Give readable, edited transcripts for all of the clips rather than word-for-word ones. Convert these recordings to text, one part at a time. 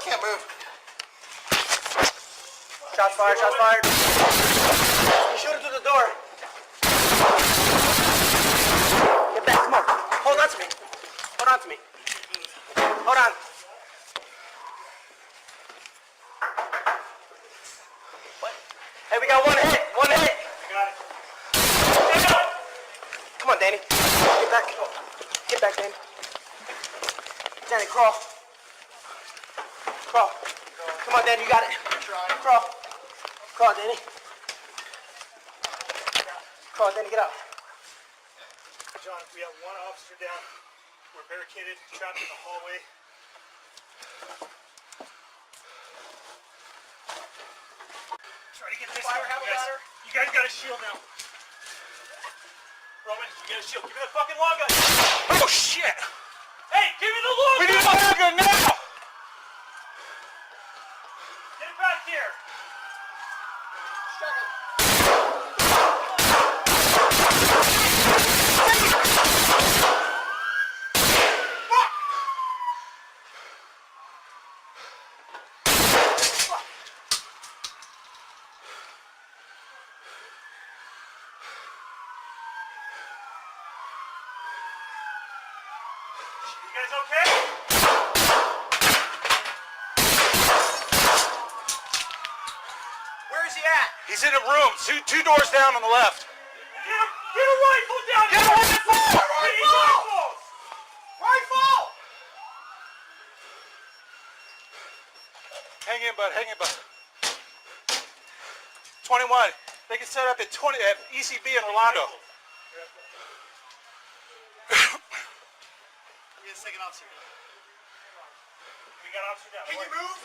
can't move. Shots fired, shots fired. You shoot it through the door. Get back, come on. Hold on to me. Hold on to me. Hold on. What? Hey, we got one hit. One hit. I got it. Come on, Danny. Get back. Get back, Danny. Danny, crawl. Crawl. Come on, Danny, you got it. Crawl. Crawl, Danny. Crawl, Danny, get out. John, we have one officer down. We're barricaded, trapped in the hallway. Try to get this Fire, one. have a ladder. You guys got a shield now. Roman, you got a shield. Give me the fucking long gun. Oh shit! Hey, give me the long gun! We need a long gun now! Get it back here. You guys okay? Where is he at? He's in a room, two doors down on the left. Get a rifle down! Get a rifle! Rifles! Rifle! Hang in, bud, hang in, bud. 21. They can set up at ECB in Orlando. Second officer. We got officer down. Can you move?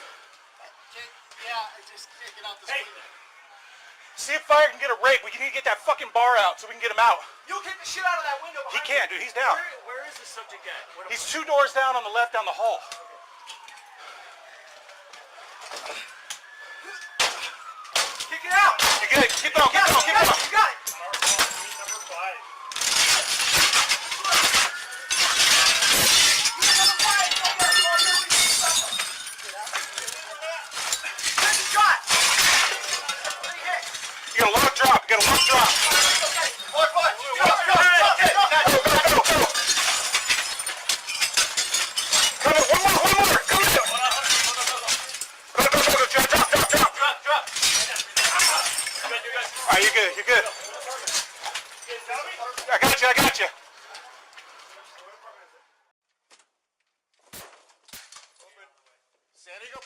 Yeah, I just can't get out this window. See if fire can get a rake. We need to get that fucking bar out so we can get him out. You'll kick the shit out of that window behind He can't, dude. He's down. Where is the subject at? He's 2 doors down on the left down the hall. Kick it out! You get it. Keep going, keep going, keep going. You got it! Number 5. You got a long drop. You got a long drop. Come on, one more. Come on. Go. Drop. All right, you're good. I got you. San Diego.